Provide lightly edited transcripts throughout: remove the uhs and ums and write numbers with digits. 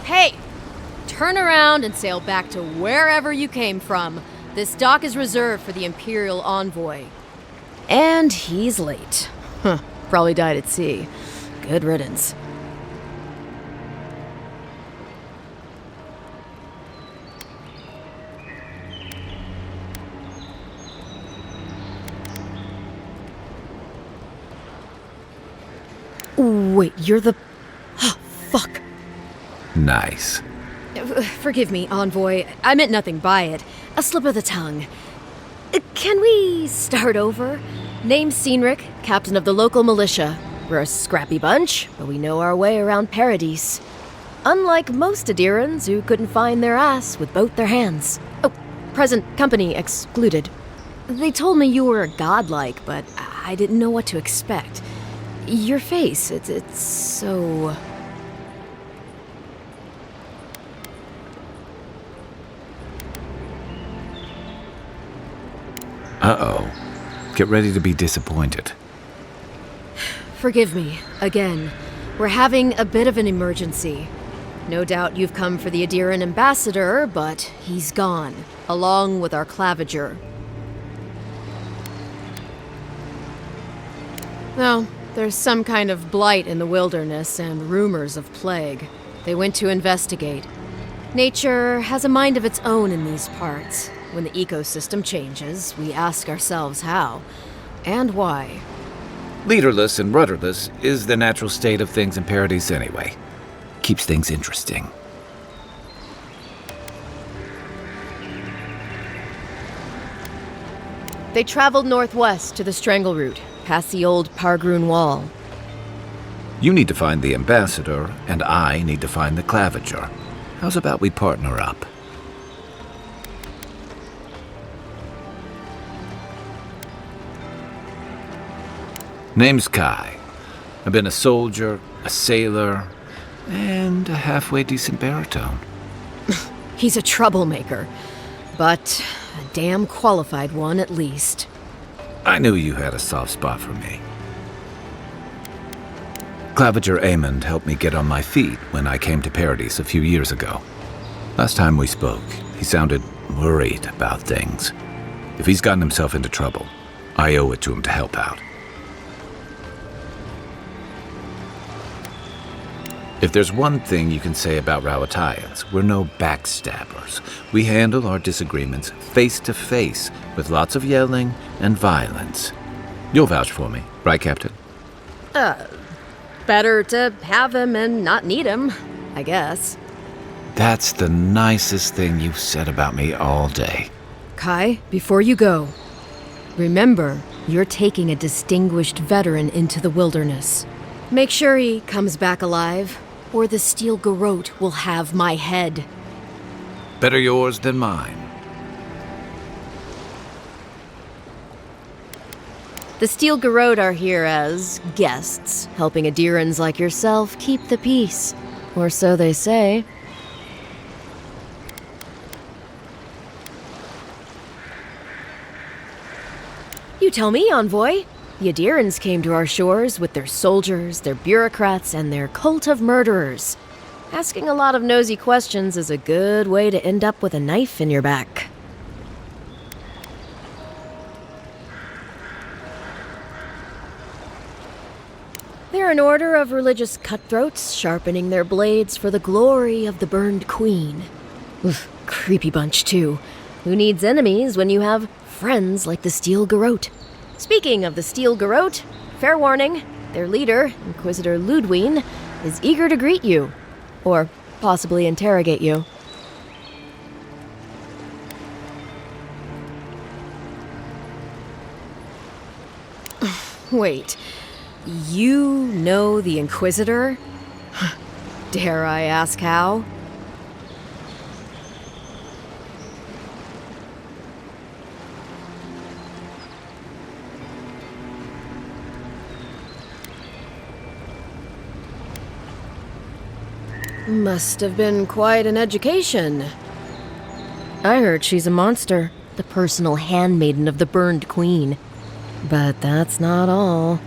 Hey! Turn around and sail back to wherever you came from. This dock is reserved for the Imperial Envoy. And he's late. Huh, probably died at sea. Good riddance. Wait, you're the... Oh, fuck. Nice. Forgive me, Envoy. I meant nothing by it. A slip of the tongue. Can we start over? Name's Cynric, captain of the local militia. We're a scrappy bunch, but we know our way around Paradise. Unlike most Adirans who couldn't find their ass with both their hands. Oh, present company excluded. They told me you were godlike, but I didn't know what to expect. Your face, it's so... Uh-oh. Get ready to be disappointed. Forgive me, again. We're having a bit of an emergency. No doubt you've come for the Adiran ambassador, but he's gone, along with our Claviger. No. There's some kind of blight in the wilderness and rumors of plague. They went to investigate. Nature has a mind of its own in these parts. When the ecosystem changes, we ask ourselves how and why. Leaderless and rudderless is the natural state of things in Paradise anyway. Keeps things interesting. They traveled northwest to the Strangle Route, past the old Pargroon Wall. You need to find the ambassador, and I need to find the Claviger. How's about we partner up? Name's Kai. I've been a soldier, a sailor, and a halfway decent baritone. He's a troublemaker, but a damn qualified one at least. I knew you had a soft spot for me. Claviger Amond helped me get on my feet when I came to Paradise a few years ago. Last time we spoke, he sounded worried about things. If he's gotten himself into trouble, I owe it to him to help out. If there's one thing you can say about Rawatayans, we're no backstabbers. We handle our disagreements face to face with lots of yelling and violence. You'll vouch for me, right, Captain? Better to have him and not need him, I guess. That's the nicest thing you've said about me all day. Kai, before you go, remember, you're taking a distinguished veteran into the wilderness. Make sure he comes back alive, or the Steel Garrote will have my head. Better yours than mine. The Steel Garrote are here as guests, helping Adirans like yourself keep the peace. Or so they say. You tell me, Envoy. The Adirans came to our shores with their soldiers, their bureaucrats, and their cult of murderers. Asking a lot of nosy questions is a good way to end up with a knife in your back. They're an order of religious cutthroats, sharpening their blades for the glory of the burned queen. Oof, creepy bunch, too. Who needs enemies when you have friends like the Steel Garrote? Speaking of the Steel Garrote, fair warning, their leader, Inquisitor Ludwine, is eager to greet you. Or possibly interrogate you. Wait, you know the Inquisitor? Dare I ask how? Must have been quite an education. I heard she's a monster, the personal handmaiden of the burned queen. But that's not all.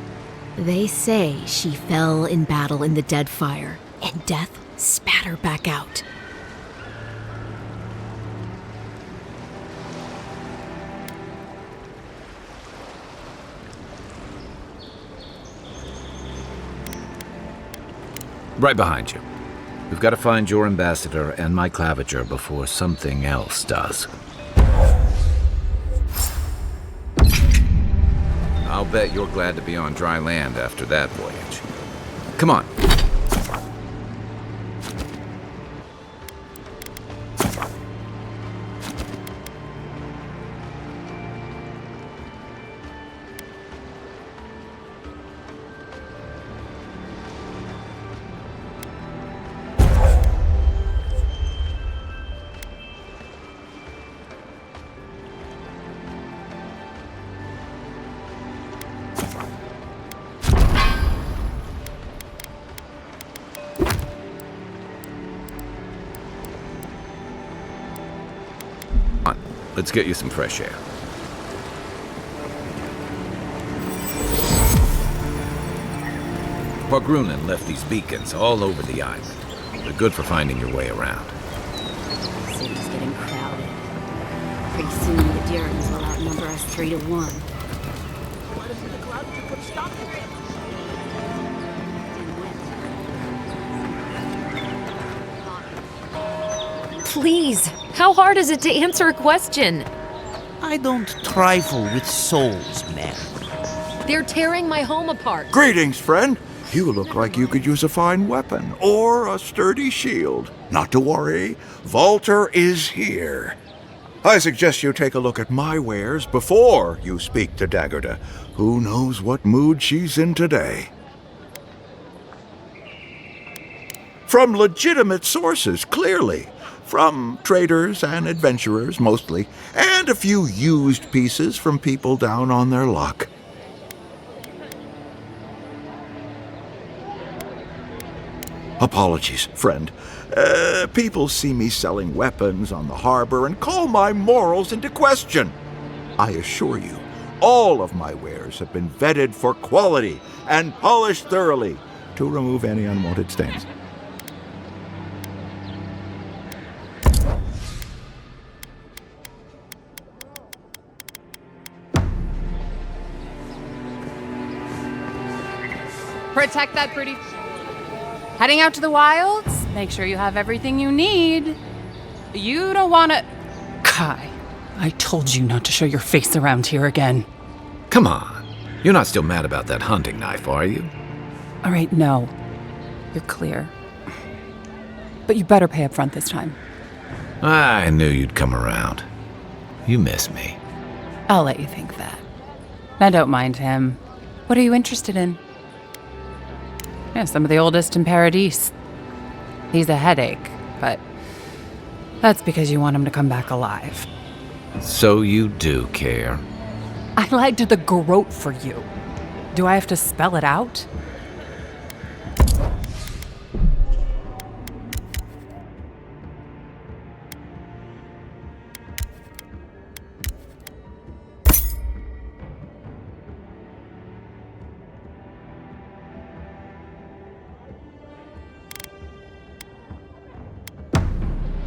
They say she fell in battle in the Deadfire, and death spatter back out. Right behind you. We've got to find your ambassador and my Claviger before something else does. I'll bet you're glad to be on dry land after that voyage. Come on. Let's get you some fresh air. Pargrunen left these beacons all over the island. They're good for finding your way around. The city's getting crowded. Pretty soon the Durans will outnumber us 3-1. Why doesn't the Claviger put a stop to it? Please, how hard is it to answer a question? I don't trifle with souls, man. They're tearing my home apart. Greetings, friend. You look like you could use a fine weapon or a sturdy shield. Not to worry, Volter is here. I suggest you take a look at my wares before you speak to Daggerda. Who knows what mood she's in today? From legitimate sources, clearly. From traders and adventurers, mostly, and a few used pieces from people down on their luck. Apologies, friend. People see me selling weapons on the harbor and call my morals into question. I assure you, all of my wares have been vetted for quality and polished thoroughly to remove any unwanted stains. Protect that pretty... Heading out to the wilds? Make sure you have everything you need. You don't want to... Kai, I told you not to show your face around here again. Come on. You're not still mad about that hunting knife, are you? All right, no. You're clear. But you better pay up front this time. I knew you'd come around. You miss me. I'll let you think that. Now don't mind him. What are you interested in? Yeah, some of the oldest in Paradise. He's a headache, but that's because you want him to come back alive. So you do care. I lagged the garrote for you. Do I have to spell it out?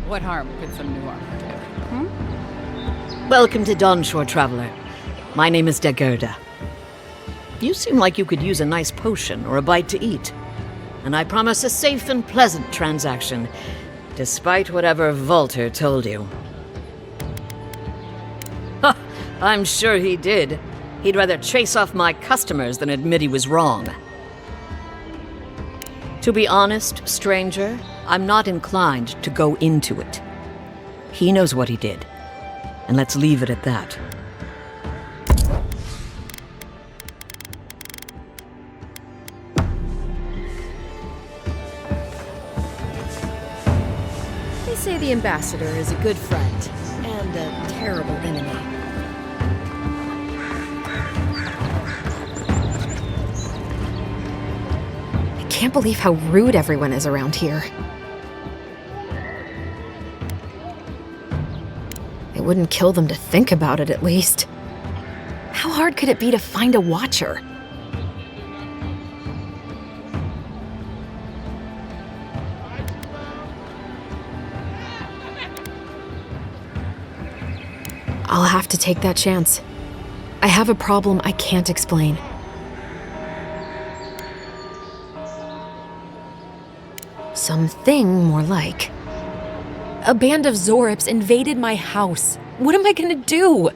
What harm could some new armor do? Welcome to Dawnshore, Traveler. My name is Daggerda. You seem like you could use a nice potion or a bite to eat. And I promise a safe and pleasant transaction, despite whatever Volter told you. Ha! I'm sure he did. He'd rather chase off my customers than admit he was wrong. To be honest, stranger, I'm not inclined to go into it. He knows what he did, and let's leave it at that. They say the ambassador is a good friend and a terrible enemy. I can't believe how rude everyone is around here. It wouldn't kill them to think about it, at least. How hard could it be to find a watcher? I'll have to take that chance. I have a problem I can't explain. Something more like. A band of Zorips invaded my house. What am I gonna do?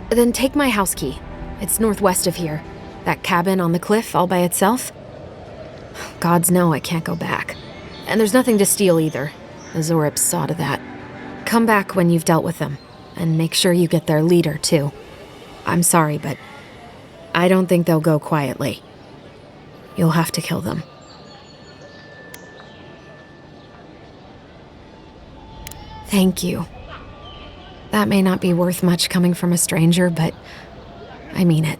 Then take my house key. It's northwest of here. That cabin on the cliff all by itself. Gods know I can't go back. And there's nothing to steal either. The Zorips saw to that. Come back when you've dealt with them. And make sure you get their leader, too. I'm sorry, but I don't think they'll go quietly. You'll have to kill them. Thank you. That may not be worth much coming from a stranger, but I mean it.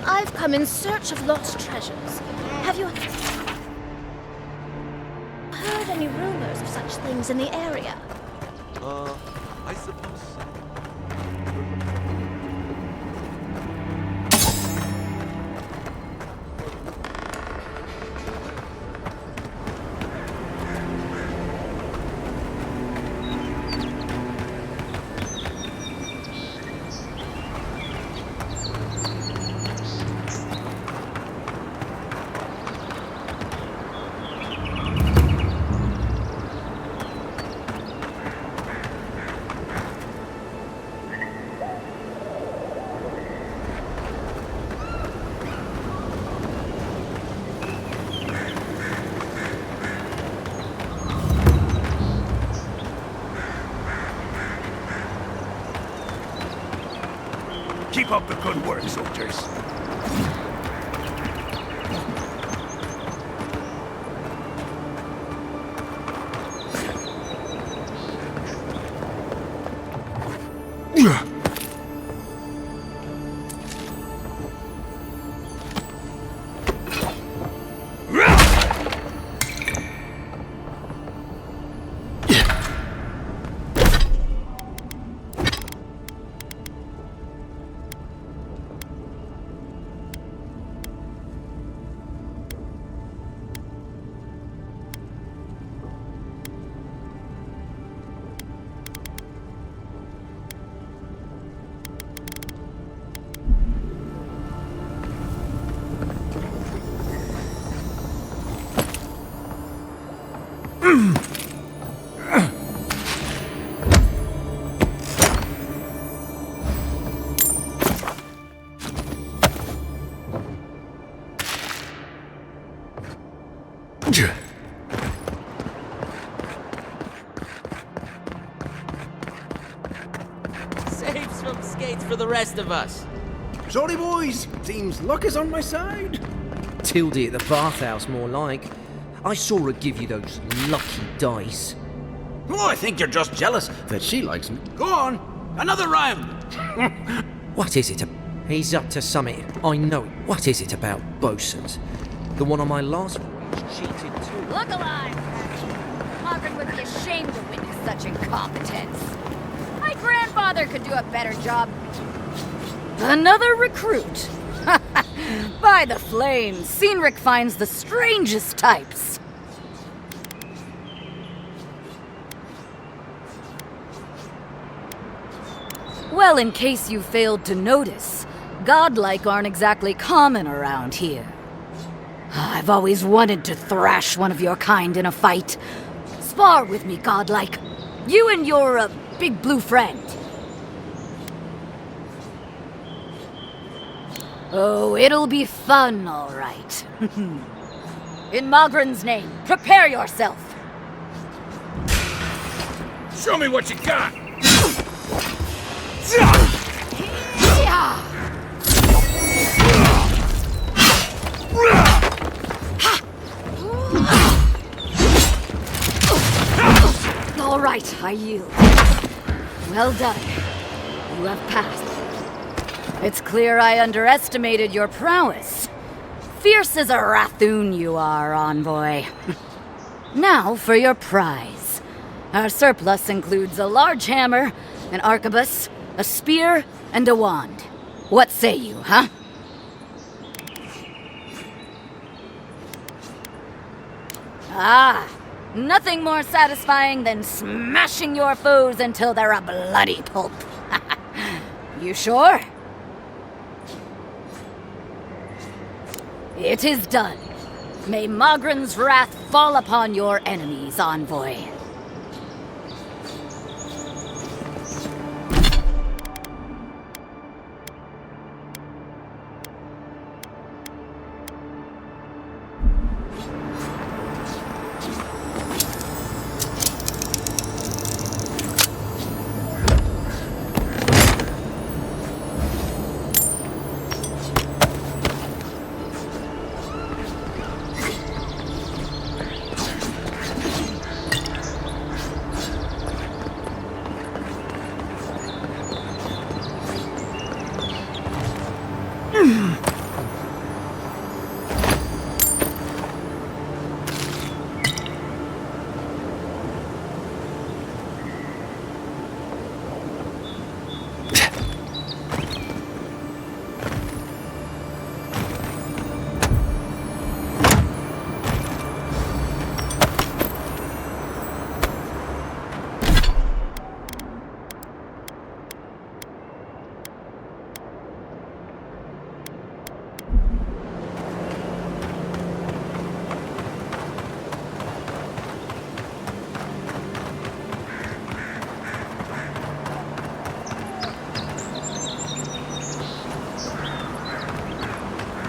I've come in search of lost treasures. Have you heard any rumors of such things in the area? I suppose so. Keep up the good work, soldiers. Saves from skates for the rest of us. Sorry, boys. Seems luck is on my side. Tildy at the bathhouse, more like. I saw her give you those lucky dice. Oh, I think you're just jealous that she likes me. Go on, another round. What is it? He's up to something. I know it. What is it about bosuns? The one on my last voyage cheated too. Look alive! Margaret would be ashamed to witness such incompetence. My grandfather could do a better job. Another recruit. By the flames, Cynric finds the strangest types. Well, in case you failed to notice, godlike aren't exactly common around here. I've always wanted to thrash one of your kind in a fight. Spar with me, godlike. You and your, big blue friend. Oh, it'll be fun, all right. In Magran's name, prepare yourself. Show me what you got! All right, I yield. Well done. you have passed. It's clear I underestimated your prowess. Fierce as a Rathoon you are, Envoy. Now for your prize. Our surplus includes a large hammer, an arquebus, a spear, and a wand. What say you, huh? Ah, nothing more satisfying than smashing your foes until they're a bloody pulp. You sure? It is done. May Magran's wrath fall upon your enemies, Envoy.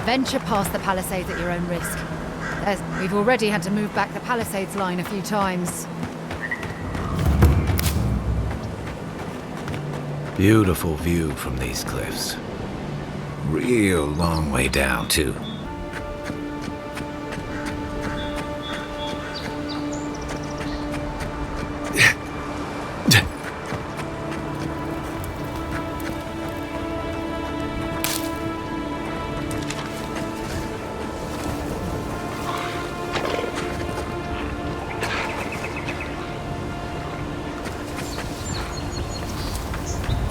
Venture past the palisades at your own risk. We've already had to move back the palisades line a few times. Beautiful view from these cliffs. Real long way down, too.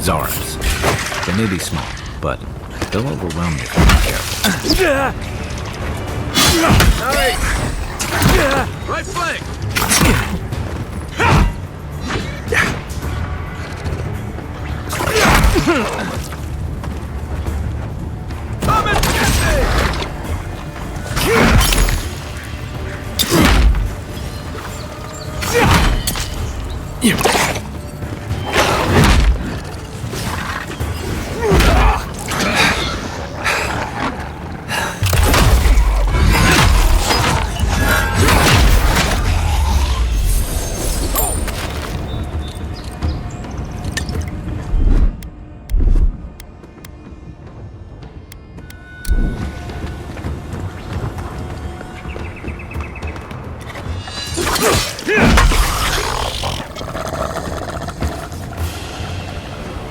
Zarabs. They may be small, but they'll overwhelm you if you're not careful. Right flank!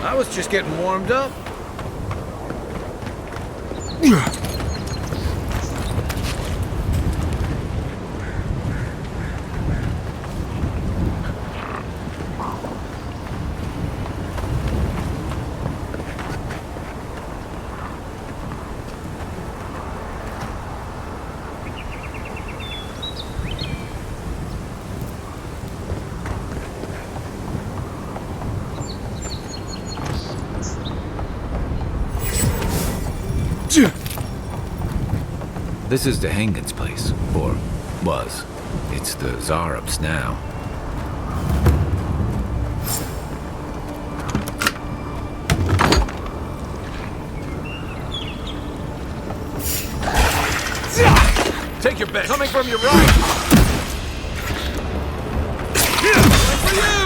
I was just getting warmed up. This is the Hangin's place, or was. It's the Zarabs now. Take your bet. Coming from your right. One for you.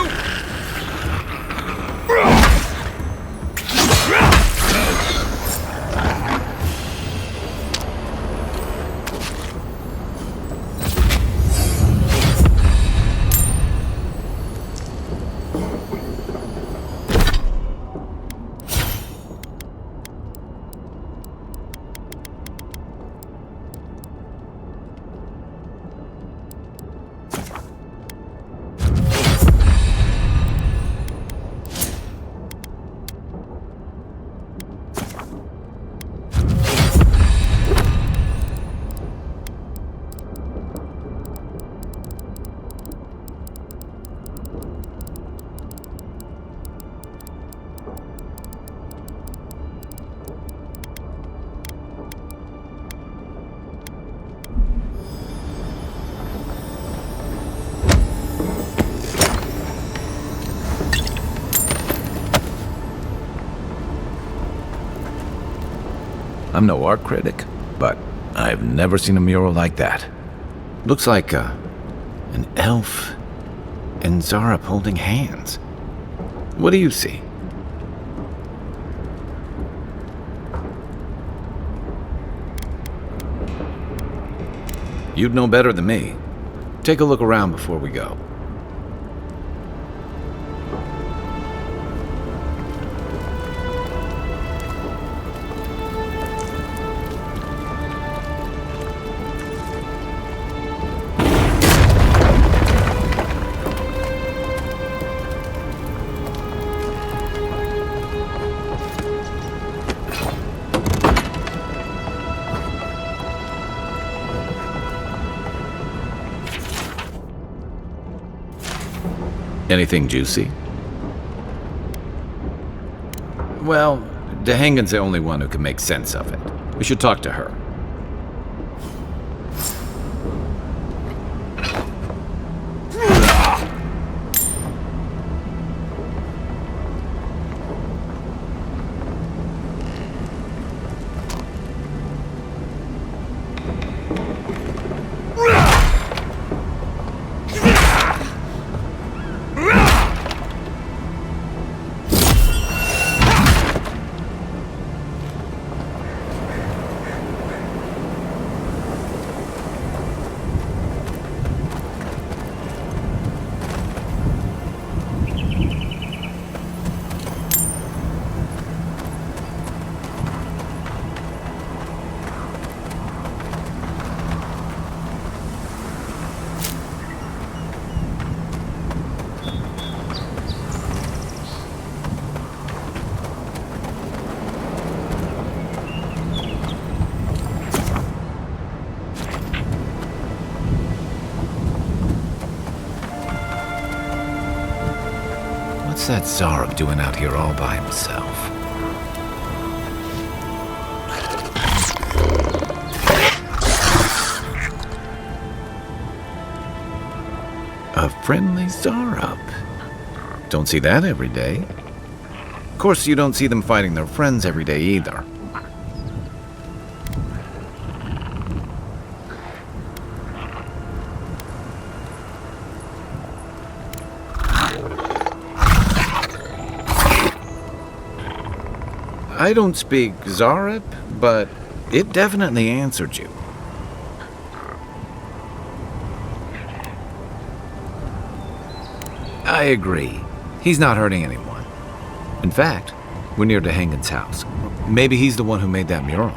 I'm no art critic, but I've never seen a mural like that. Looks like an elf and Zarep holding hands. What do you see? You'd know better than me. Take a look around before we go. Anything juicy? Well, Dehangan's the only one who can make sense of it. We should talk to her. What's that Zarep doing out here all by himself? A friendly Zarep. Don't see that every day. Of course, you don't see them fighting their friends every day either. I don't speak Zarep, but it definitely answered you. I agree. He's not hurting anyone. In fact, we're near Dehangan's house. Maybe he's the one who made that mural.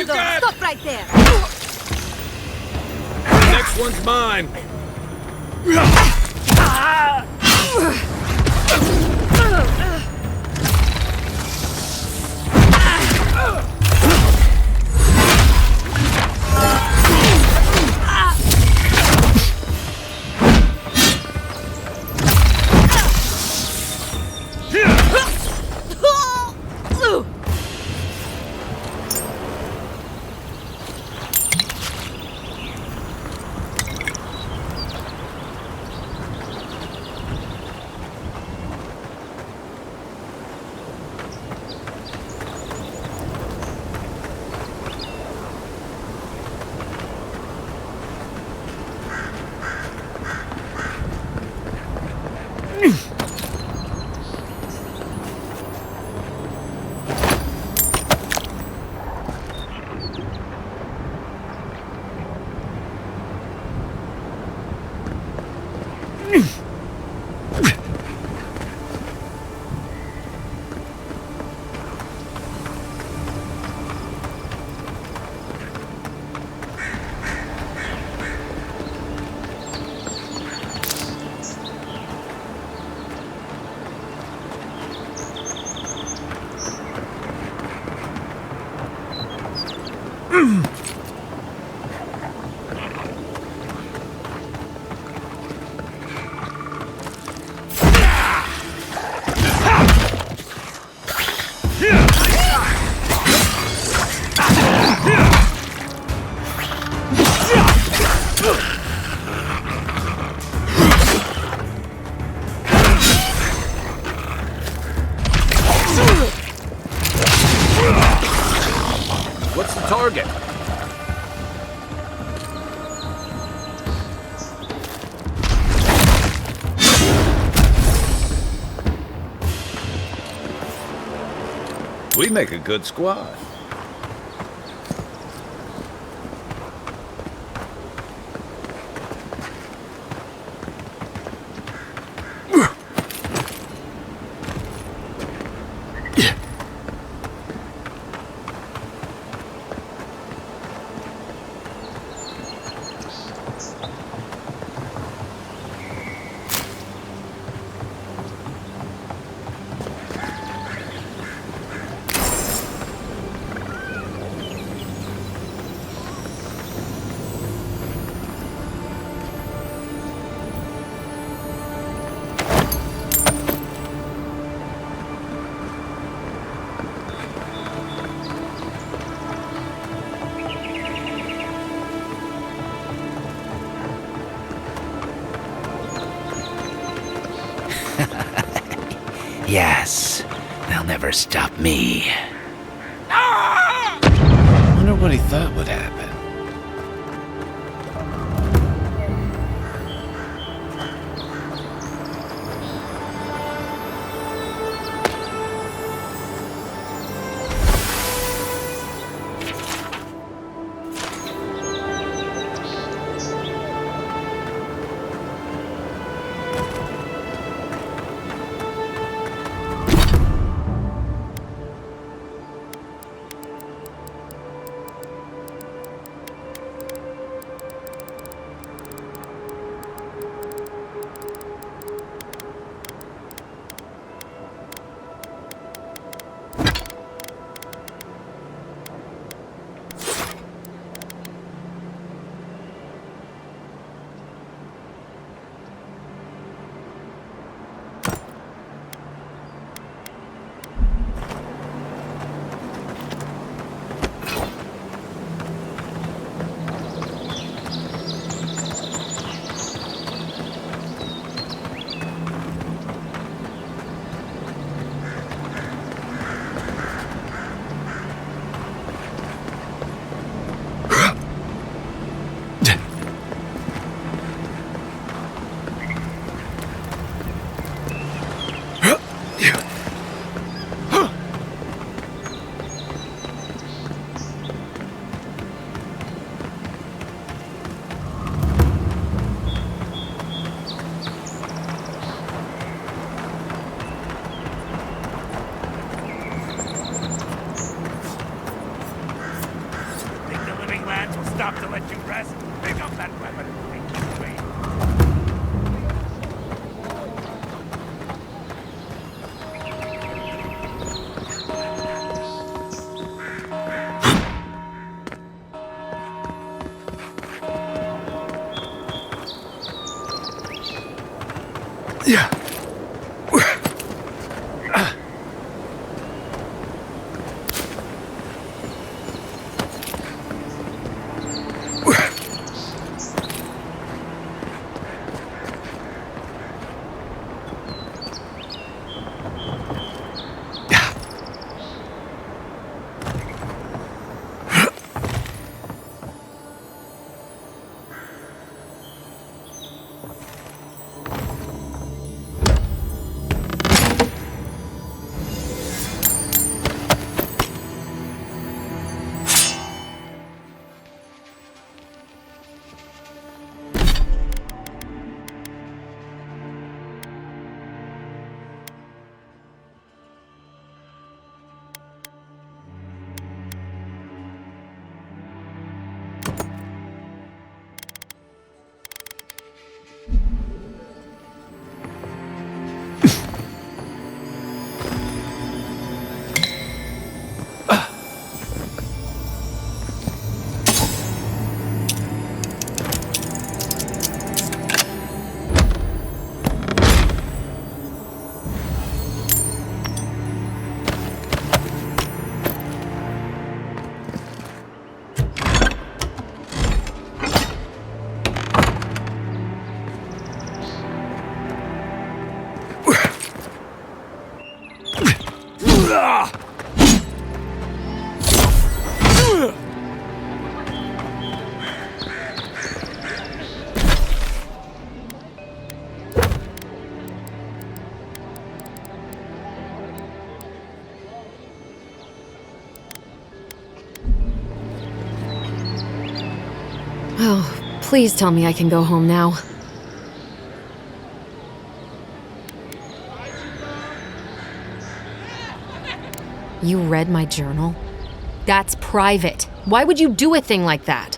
Stop right there! Next one's mine! What's the target? We make a good squad. Yes, they'll never stop me. Wonder what he thought would happen. Oh, please tell me I can go home now. You read my journal? That's private. Why would you do a thing like that?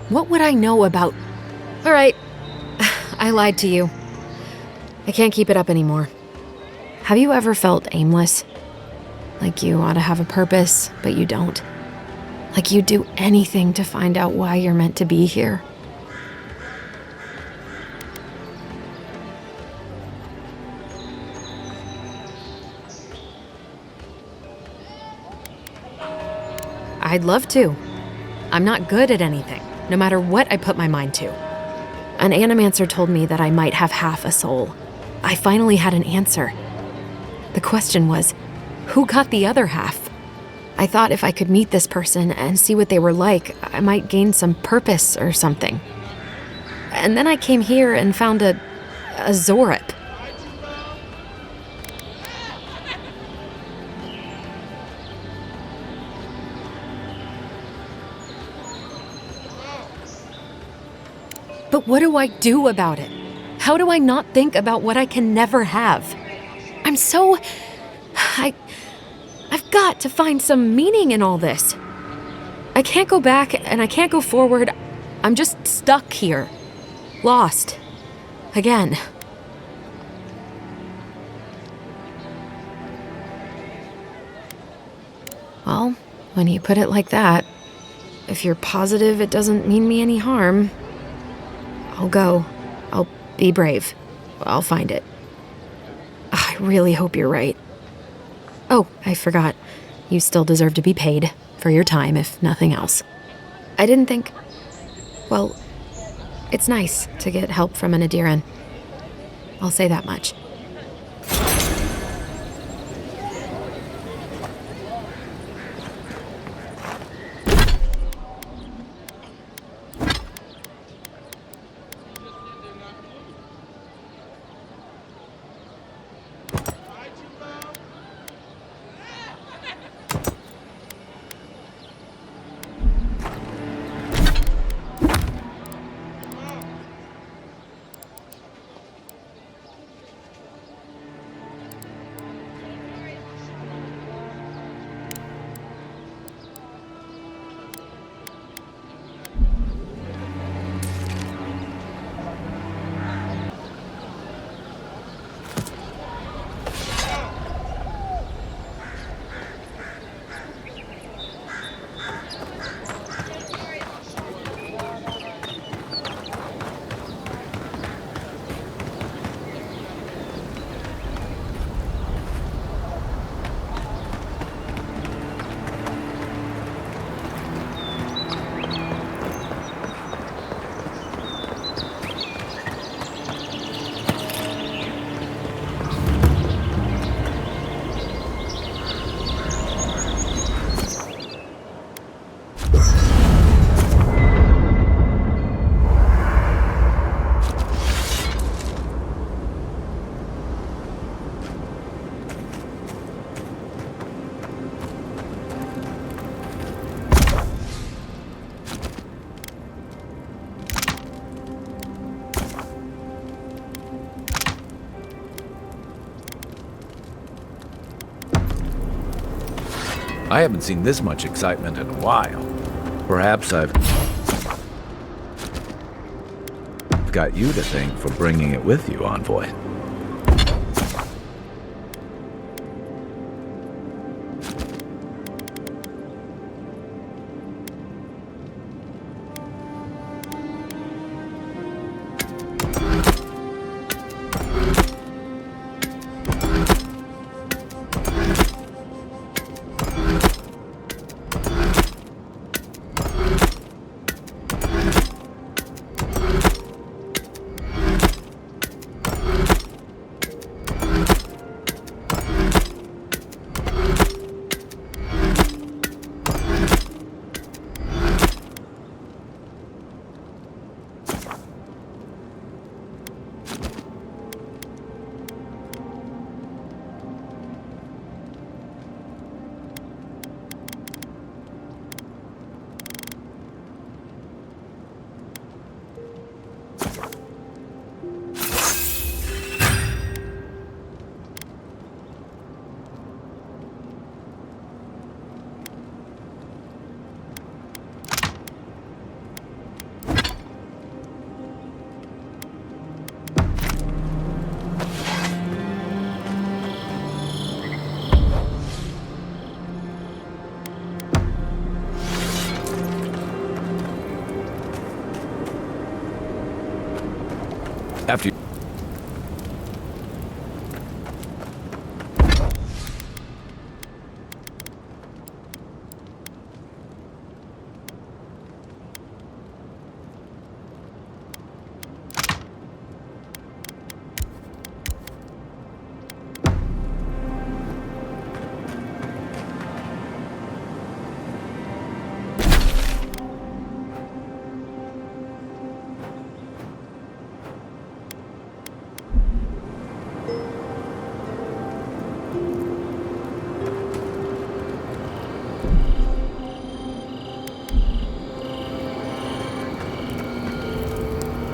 What would I know about... All right, I lied to you. I can't keep it up anymore. Have you ever felt aimless? Like you ought to have a purpose, but you don't? Like you'd do anything to find out why you're meant to be here? I'd love to. I'm not good at anything, no matter what I put my mind to. An Animancer told me that I might have half a soul. I finally had an answer. The question was, who got the other half? I thought if I could meet this person and see what they were like, I might gain some purpose or something. And then I came here and found a Zorip. But what do I do about it? How do I not think about what I can never have? I'm so... I've got to find some meaning in all this. I can't go back and I can't go forward. I'm just stuck here. Lost. Again. Well, when you put it like that, if you're positive it doesn't mean me any harm, I'll go. I'll be brave. I'll find it. I really hope you're right. Oh, I forgot. You still deserve to be paid for your time, if nothing else. I didn't think... Well, it's nice to get help from an Adiran. I'll say that much. I haven't seen this much excitement in a while. Perhaps I've got you to thank for bringing it with you, Envoy.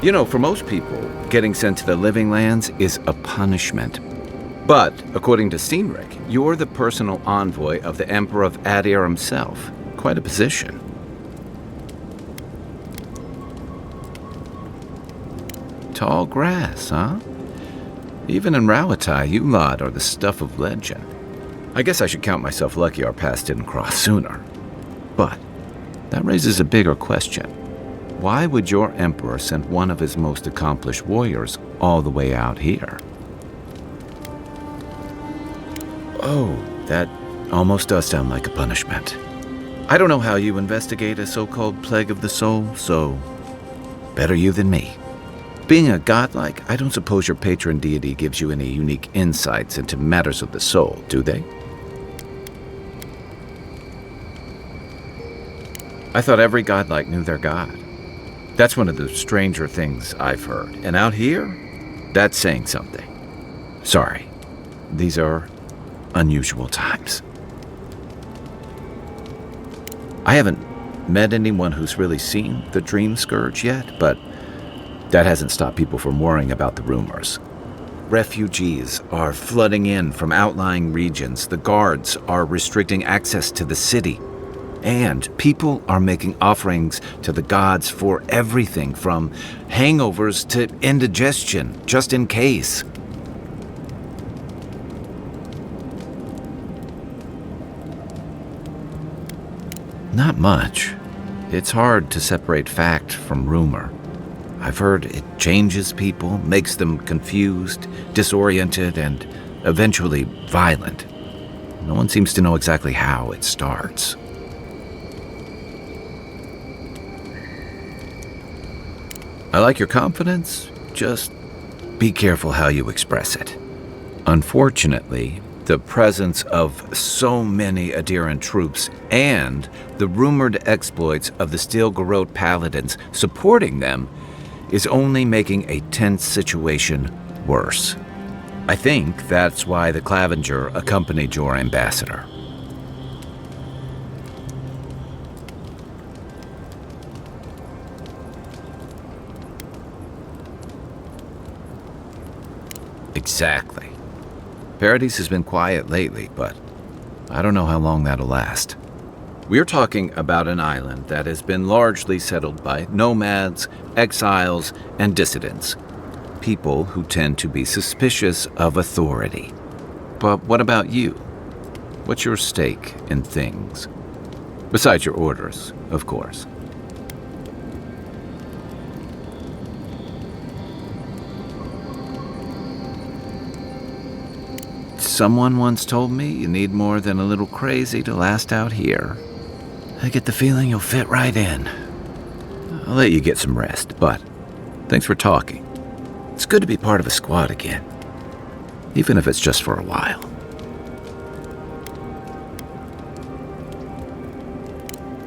You know, for most people, getting sent to the Living Lands is a punishment. But, according to Cynric, you're the personal envoy of the Emperor of Adir himself. Quite a position. Tall grass, huh? Even in Rawatai, you lot are the stuff of legend. I guess I should count myself lucky our paths didn't cross sooner. But that raises a bigger question. Why would your emperor send one of his most accomplished warriors all the way out here? Oh, that almost does sound like a punishment. I don't know how you investigate a so-called plague of the soul, so better you than me. Being a godlike, I don't suppose your patron deity gives you any unique insights into matters of the soul, do they? I thought every godlike knew their god. That's one of the stranger things I've heard. And out here, that's saying something. Sorry, these are unusual times. I haven't met anyone who's really seen the Dream Scourge yet, but that hasn't stopped people from worrying about the rumors. Refugees are flooding in from outlying regions. The guards are restricting access to the city. And people are making offerings to the gods for everything from hangovers to indigestion, just in case. Not much. It's hard to separate fact from rumor. I've heard it changes people, makes them confused, disoriented, and eventually violent. No one seems to know exactly how it starts. I like your confidence, just be careful how you express it. Unfortunately, the presence of so many Adiran troops and the rumored exploits of the Steel Garrote paladins supporting them is only making a tense situation worse. I think that's why the Claviger accompanied your ambassador. Exactly. Paradise has been quiet lately, but I don't know how long that'll last. We're talking about an island that has been largely settled by nomads, exiles, and dissidents. People who tend to be suspicious of authority. But what about you? What's your stake in things? Besides your orders, of course. Someone once told me you need more than a little crazy to last out here. I get the feeling you'll fit right in. I'll let you get some rest, but thanks for talking. It's good to be part of a squad again, even if it's just for a while.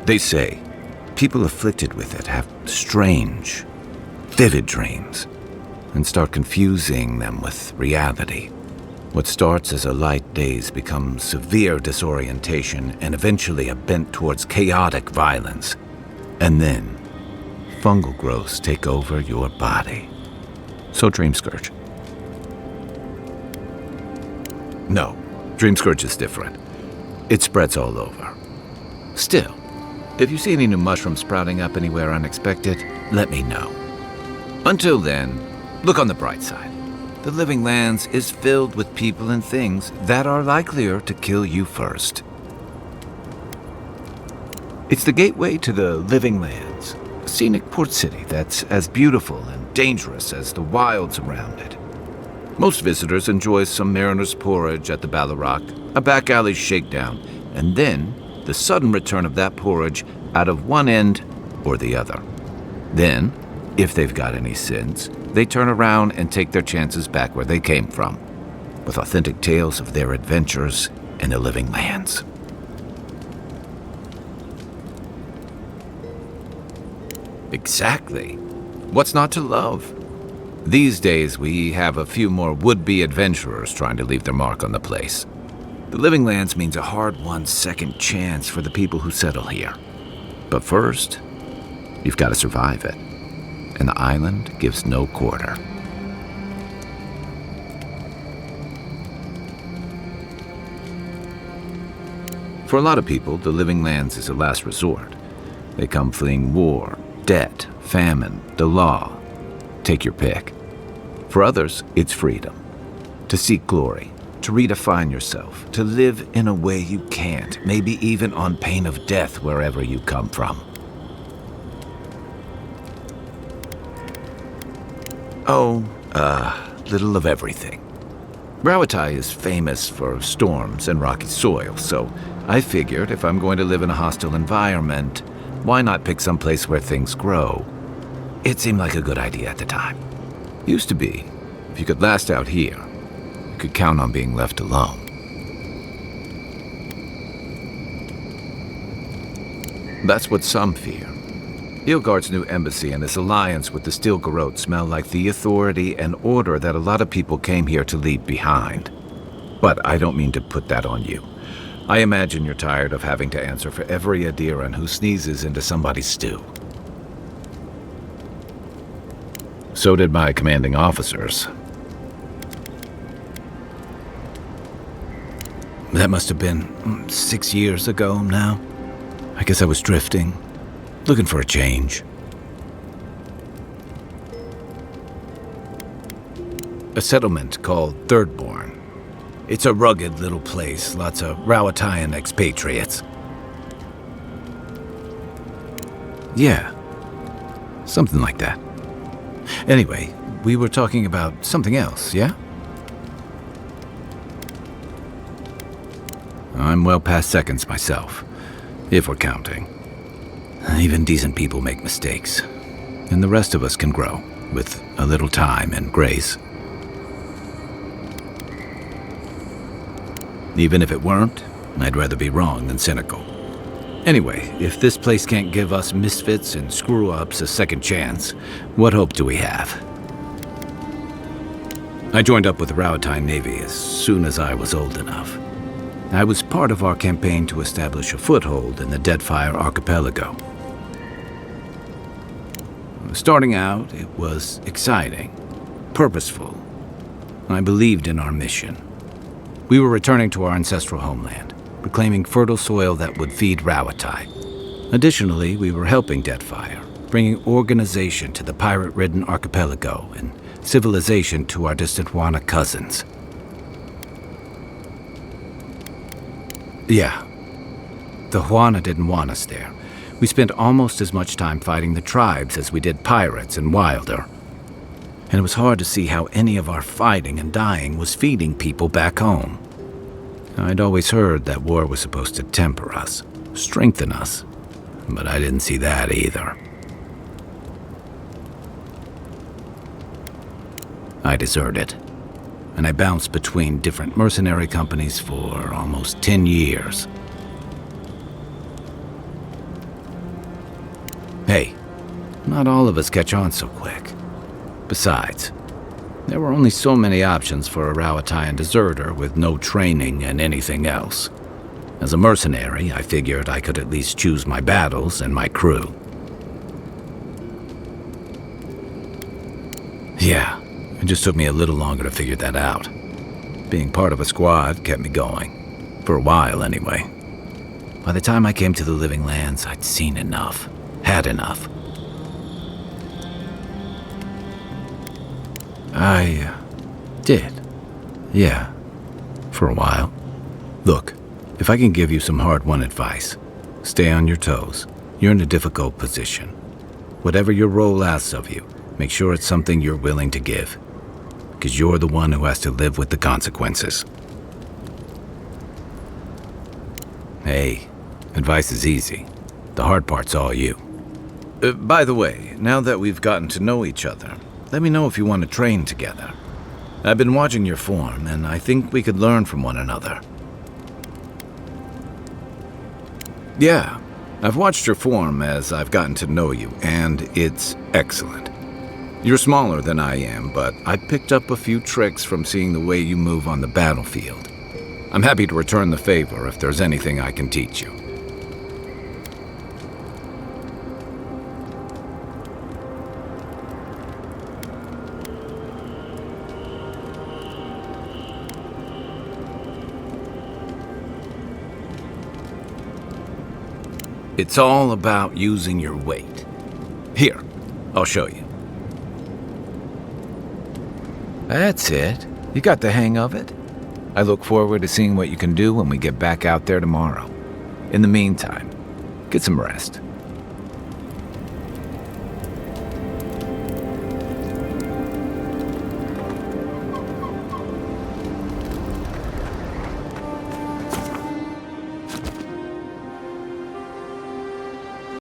They say people afflicted with it have strange, vivid dreams and start confusing them with reality. What starts as a light daze becomes severe disorientation and eventually a bent towards chaotic violence. And then, fungal growths take over your body. So Dream Scourge. No, Dream Scourge is different. It spreads all over. Still, if you see any new mushrooms sprouting up anywhere unexpected, let me know. Until then, look on the bright side. The Living Lands is filled with people and things that are likelier to kill you first. It's the gateway to the Living Lands, a scenic port city that's as beautiful and dangerous as the wilds around it. Most visitors enjoy some mariner's porridge at the Tazaraak, a back alley shakedown, and then the sudden return of that porridge out of one end or the other. Then, if they've got any sense, they turn around and take their chances back where they came from, with authentic tales of their adventures in the Living Lands. Exactly. What's not to love? These days, we have a few more would-be adventurers trying to leave their mark on the place. The Living Lands means a hard-won second chance for the people who settle here. But first, you've got to survive it. and the island gives no quarter. For a lot of people, the Living Lands is a last resort. They come fleeing war, debt, famine, the law. Take your pick. For others, it's freedom. To seek glory, to redefine yourself, to live in a way you can't, maybe even on pain of death wherever you come from. Little of everything. Rawatai is famous for storms and rocky soil, so I figured if I'm going to live in a hostile environment, why not pick some place where things grow? It seemed like a good idea at the time. Used to be, if you could last out here, you could count on being left alone. That's what some fear. Ilgard's new embassy and his alliance with the Steel Garrote smell like the authority and order that a lot of people came here to leave behind. But I don't mean to put that on you. I imagine you're tired of having to answer for every Adiran who sneezes into somebody's stew. So did my commanding officers. That must have been 6 years ago now. I guess I was drifting, looking for a change. A settlement called Thirdborn. It's a rugged little place, lots of Rawatayan expatriates. Yeah, something like that. Anyway, we were talking about something else, yeah? I'm well past seconds myself, if we're counting. Even decent people make mistakes, and the rest of us can grow, with a little time and grace. Even if it weren't, I'd rather be wrong than cynical. Anyway, if this place can't give us misfits and screw-ups a second chance, what hope do we have? I joined up with the Rawatayan Navy as soon as I was old enough. I was part of our campaign to establish a foothold in the Deadfire Archipelago. Starting out, it was exciting, purposeful. I believed in our mission. We were returning to our ancestral homeland, reclaiming fertile soil that would feed Rawatai. Additionally, we were helping Deadfire, bringing organization to the pirate-ridden archipelago and civilization to our distant Wana cousins. Yeah, the Wana didn't want us there. We spent almost as much time fighting the tribes as we did pirates and Wilder. And it was hard to see how any of our fighting and dying was feeding people back home. I'd always heard that war was supposed to temper us, strengthen us, but I didn't see that either. I deserted, and I bounced between different mercenary companies for almost 10 years. Hey, not all of us catch on so quick. Besides, there were only so many options for a Rawatayan deserter with no training and anything else. As a mercenary, I figured I could at least choose my battles and my crew. Yeah, it just took me a little longer to figure that out. Being part of a squad kept me going. For a while, anyway. By the time I came to the Living Lands, I'd seen enough. Had enough. I did. Yeah. For a while. Look, if I can give you some hard-won advice, stay on your toes. You're in a difficult position. Whatever your role asks of you, make sure it's something you're willing to give. Because you're the one who has to live with the consequences. Hey, advice is easy. The hard part's all you. By the way, now that we've gotten to know each other, let me know if you want to train together. I've been watching your form, and I think we could learn from one another. Yeah, I've watched your form as I've gotten to know you, and it's excellent. You're smaller than I am, but I picked up a few tricks from seeing the way you move on the battlefield. I'm happy to return the favor if there's anything I can teach you. It's all about using your weight. Here, I'll show you. That's it. You got the hang of it. I look forward to seeing what you can do when we get back out there tomorrow. In the meantime, get some rest.